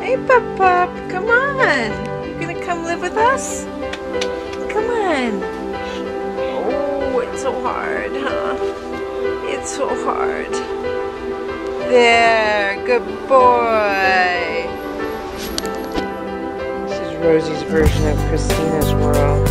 Hey, Pup, come on. You gonna come live with us? Come on. Oh, it's so hard, huh? It's so hard. There, good boy. This is Rosie's version of Christina's world.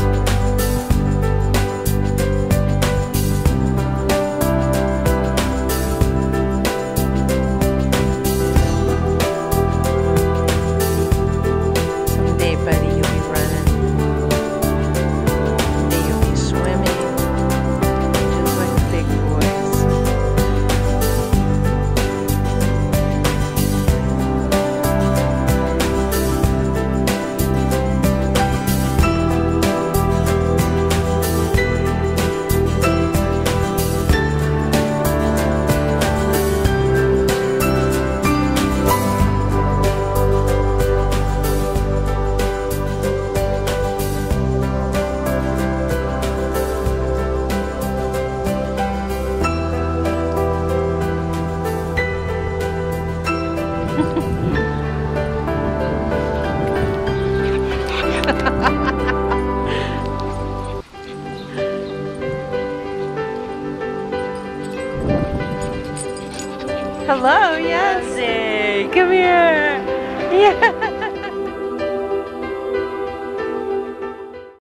Hello, yes. Come here. Yeah.